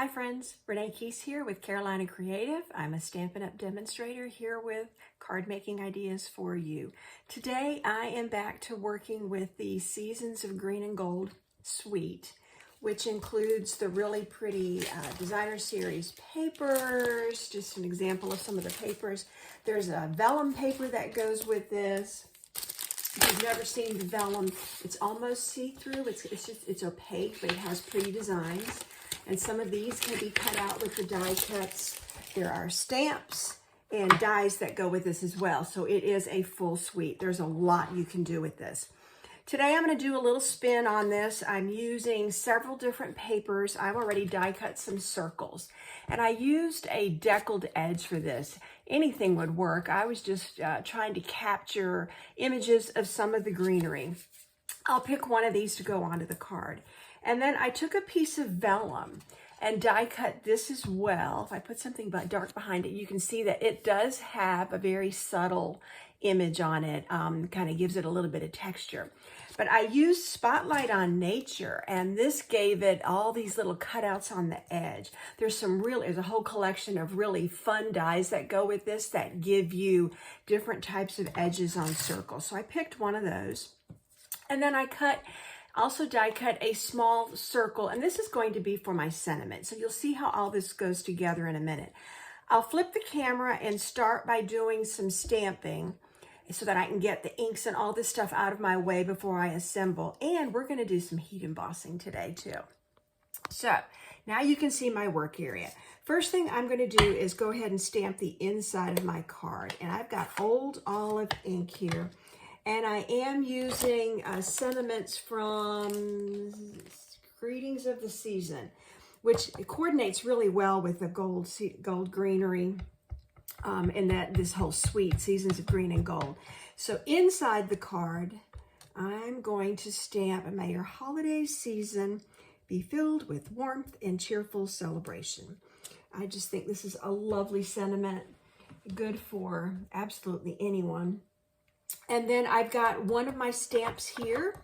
Hi friends, Renee Keese here with Carolina Creative. I'm a Stampin' Up! Demonstrator here with card making ideas for you. Today I am back to working with the Seasons of Green and Gold suite, which includes the really pretty Designer Series papers. Just an example of some of the papers. There's a vellum paper that goes with this. If you've never seen the vellum, it's almost see-through. It's opaque, but it has pretty designs. And some of these can be cut out with the die cuts. There are stamps and dies that go with this as well. So it is a full suite. There's a lot you can do with this. Today I'm going to do a little spin on this. I'm using several different papers. I've already die cut some circles. And I used a deckled edge for this. Anything would work. I was just trying to capture images of some of the greenery. I'll pick one of these to go onto the card. And then I took a piece of vellum and die cut this as well. If I put something dark behind it, you can see that it does have a very subtle image on it, kind of gives it a little bit of texture. But I used Spotlight on Nature, and this gave it all these little cutouts on the edge. There's a whole collection of really fun dies that go with this that give you different types of edges on circles. So I picked one of those. And then I also die cut a small circle, and this is going to be for my sentiment. So you'll see how all this goes together in a minute. I'll flip the camera and start by doing some stamping so that I can get the inks and all this stuff out of my way before I assemble. And we're going to do some heat embossing today too. So now you can see my work area. First thing I'm going to do is go ahead and stamp the inside of my card. And I've got Old Olive ink here. And I am using sentiments from Greetings of the Season, which coordinates really well with the gold greenery and this whole suite, Seasons of Green and Gold. So inside the card, I'm going to stamp, "May your holiday season be filled with warmth and cheerful celebration." I just think this is a lovely sentiment, good for absolutely anyone. And then I've got one of my stamps here.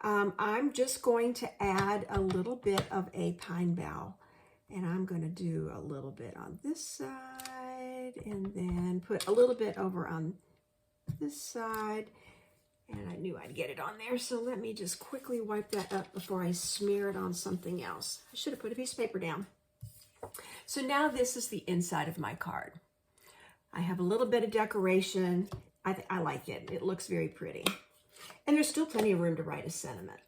I'm just going to add a little bit of a pine bough. And I'm going to do a little bit on this side and then put a little bit over on this side. And I knew I'd get it on there. So let me just quickly wipe that up before I smear it on something else. I should have put a piece of paper down. So now this is the inside of my card. I have a little bit of decoration. I like it. It looks very pretty. And there's still plenty of room to write a sentiment.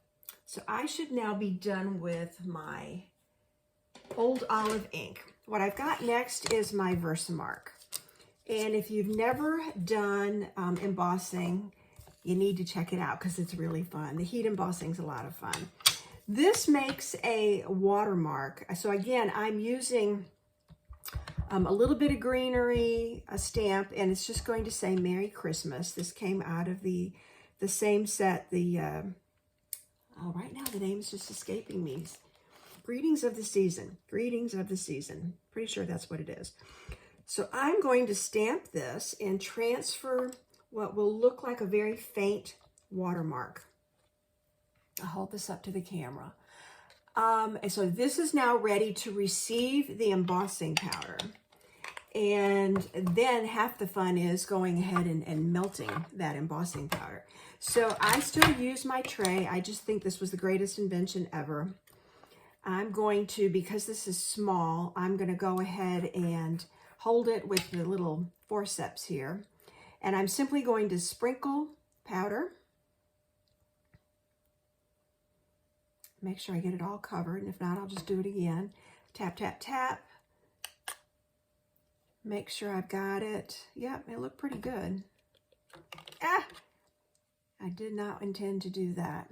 So I should now be done with my Old Olive ink. What I've got next is my Versamark. And if you've never done embossing, you need to check it out because it's really fun. The heat embossing is a lot of fun. This makes a watermark. So again, I'm using a little bit of greenery, a stamp, and it's just going to say Merry Christmas. This came out of the same set. Right now the name is just escaping me. Greetings of the Season. Greetings of the Season. Pretty sure that's what it is. So I'm going to stamp this and transfer what will look like a very faint watermark. I'll hold this up to the camera. And so this is now ready to receive the embossing powder. And then half the fun is going ahead and melting that embossing powder. So I still use my tray. I just think this was the greatest invention ever. I'm going to, because this is small, I'm going to go ahead and hold it with the little forceps here. And I'm simply going to sprinkle powder. Make sure I get it all covered, and if not, I'll just do it again. Tap, tap, tap. Make sure I've got it. Yep, it looked pretty good. I did not intend to do that.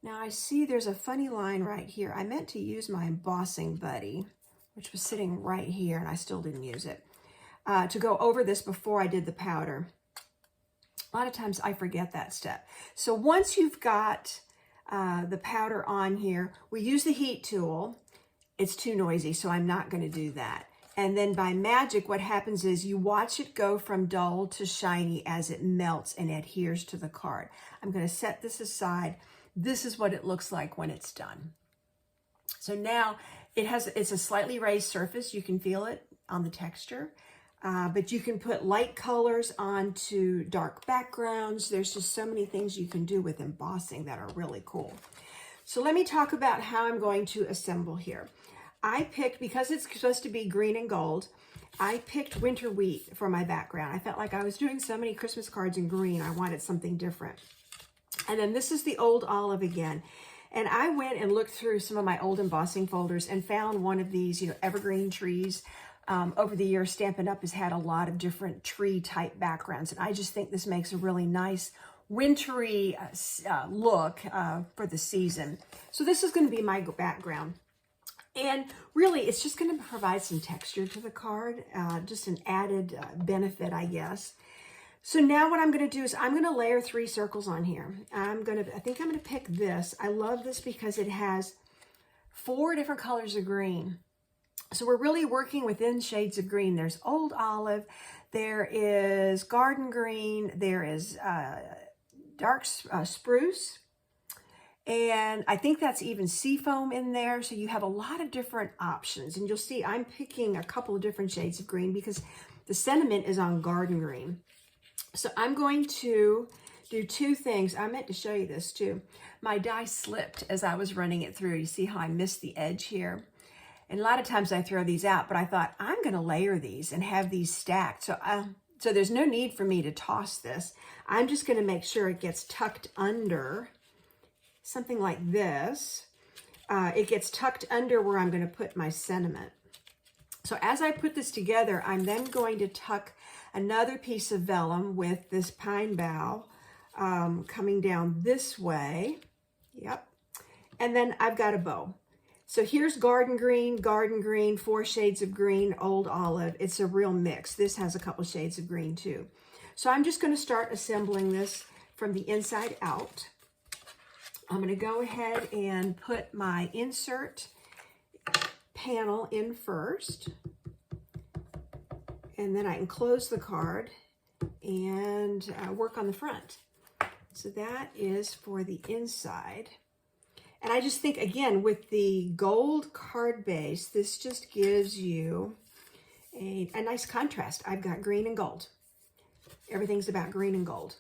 Now I see there's a funny line right here. I meant to use my embossing buddy, which was sitting right here, and I still didn't use it, to go over this before I did the powder. A lot of times I forget that step. So once you've got the powder on here, we use the heat tool. It's too noisy, so I'm not going to do that. And then by magic, what happens is you watch it go from dull to shiny as it melts and adheres to the card. I'm going to set this aside. This is what it looks like when it's done. So now it's a slightly raised surface. You can feel it on the texture. But you can put light colors onto dark backgrounds. There's just so many things you can do with embossing that are really cool. So let me talk about how I'm going to assemble here. I picked, because it's supposed to be green and gold, I picked winter wheat for my background. I felt like I was doing so many Christmas cards in green. I wanted something different. And then this is the old olive again. And I went and looked through some of my old embossing folders and found one of these, evergreen trees. Over the years, Stampin' Up! Has had a lot of different tree type backgrounds. And I just think this makes a really nice wintry look for the season. So this is going to be my background. And really, it's just going to provide some texture to the card, just an added benefit, I guess. So now what I'm going to do is I'm going to layer 3 circles on here. I think I'm going to pick this. I love this because it has 4 different colors of green. So we're really working within shades of green. There's old olive, there is garden green, there is dark spruce, and I think that's even seafoam in there. So you have a lot of different options, and you'll see I'm picking a couple of different shades of green because the sentiment is on garden green. So I'm going to do 2 things. I meant to show you this too. My die slipped as I was running it through. You see how I missed the edge here? And a lot of times I throw these out, but I thought I'm going to layer these and have these stacked. So there's no need for me to toss this. I'm just going to make sure it gets tucked under something like this. It gets tucked under where I'm going to put my sentiment. So as I put this together, I'm then going to tuck another piece of vellum with this pine bough coming down this way. Yep. And then I've got a bow. So here's garden green, 4 shades of green, old olive. It's a real mix. This has a couple shades of green too. So I'm just going to start assembling this from the inside out. I'm going to go ahead and put my insert panel in first. And then I can close the card and work on the front. So that is for the inside. And I just think, again, with the gold card base, this just gives you a nice contrast. I've got green and gold. Everything's about green and gold.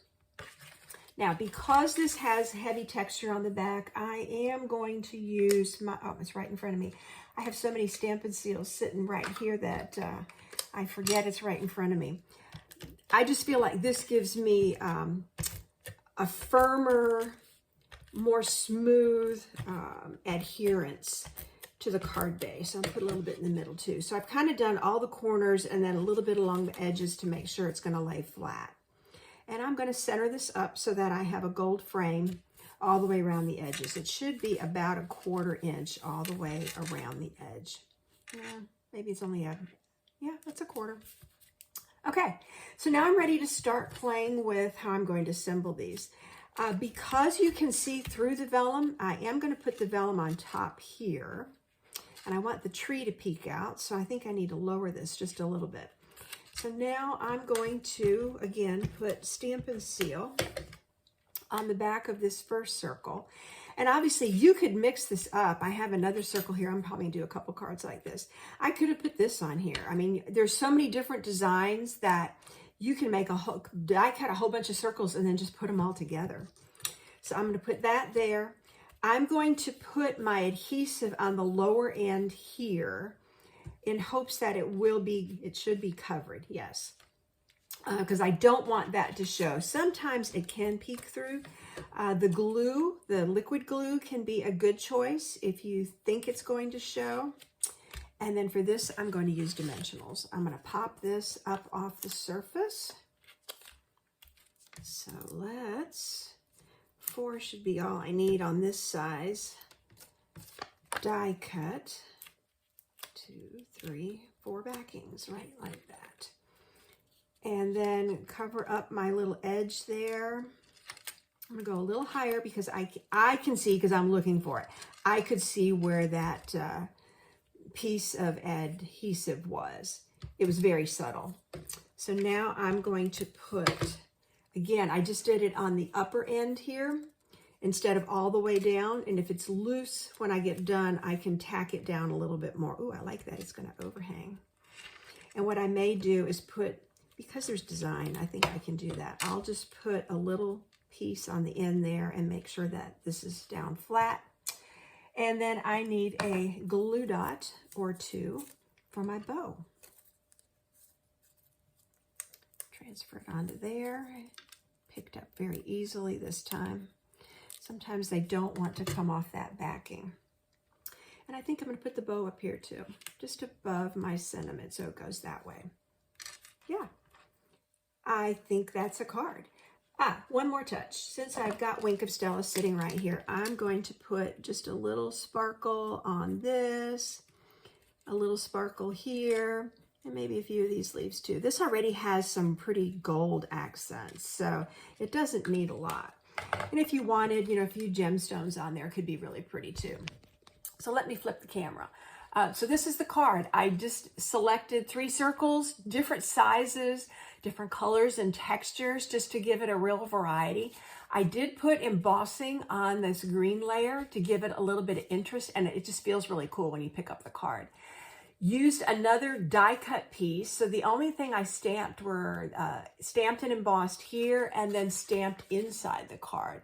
Now, because this has heavy texture on the back, I am going to use my, oh, it's right in front of me. I have so many Stampin' Seals sitting right here that I forget it's right in front of me. I just feel like this gives me a firmer, more smooth adherence to the card base. I'll put a little bit in the middle too. So I've kind of done all the corners and then a little bit along the edges to make sure it's going to lay flat. And I'm going to center this up so that I have a gold frame all the way around the edges. It should be about a 1/4 inch all the way around the edge. Yeah, maybe it's only that's a 1/4. Okay, so now I'm ready to start playing with how I'm going to assemble these. Because you can see through the vellum, I am going to put the vellum on top here. And I want the tree to peek out, so I think I need to lower this just a little bit. So now I'm going to, again, put Stampin' Seal on the back of this first circle. And obviously, you could mix this up. I have another circle here. I'm probably going to do a couple cards like this. I could have put this on here. I mean, there's so many different designs that you can make die cut a whole bunch of circles and then just put them all together. So I'm going to put that there. I'm going to put my adhesive on the lower end here in hopes that it should be covered, yes. Because I don't want that to show. Sometimes it can peek through. The liquid glue can be a good choice if you think it's going to show. And then for this, I'm going to use dimensionals. I'm going to pop this up off the surface. So 4 should be all I need on this size. Die cut. 2, 3, 4 backings, right like that. And then cover up my little edge there. I'm going to go a little higher because I can see, because I'm looking for it. I could see where that piece of adhesive was. It was very subtle. So now I'm going to put, again, I just did it on the upper end here, instead of all the way down. And if it's loose when I get done, I can tack it down a little bit more. Ooh, I like that. It's going to overhang. And what I may do is put, because there's design, I think I can do that. I'll just put a little piece on the end there and make sure that this is down flat. And then I need a glue dot or two for my bow. Transfer it onto there. Picked up very easily this time. Sometimes they don't want to come off that backing. And I think I'm going to put the bow up here too, just above my sentiment, so it goes that way. Yeah, I think that's a card. One more touch. Since I've got Wink of Stella sitting right here, I'm going to put just a little sparkle on this, a little sparkle here, and maybe a few of these leaves too. This already has some pretty gold accents, so it doesn't need a lot. And if you wanted, a few gemstones on there, it could be really pretty too. So let me flip the camera. So this is the card. I just selected 3 circles, different sizes, different colors and textures, just to give it a real variety. I did put embossing on this green layer to give it a little bit of interest, and it just feels really cool when you pick up the card. Used another die cut piece. So the only thing I stamped were stamped and embossed here and then stamped inside the card.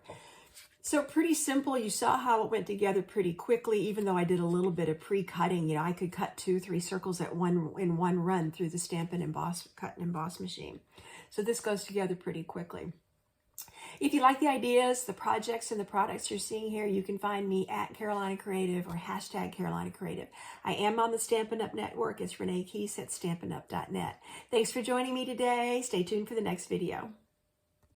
So pretty simple. You saw how it went together pretty quickly, even though I did a little bit of pre-cutting. I could cut 2-3 circles in one run through the Stamp and Emboss, cut and emboss machine. So this goes together pretty quickly. If you like the ideas, the projects, and the products you're seeing here, you can find me at Carolina Creative or hashtag Carolina Creative. I am on the Stampin' Up! Network. It's Renee Keese at StampinUp.net. Thanks for joining me today. Stay tuned for the next video.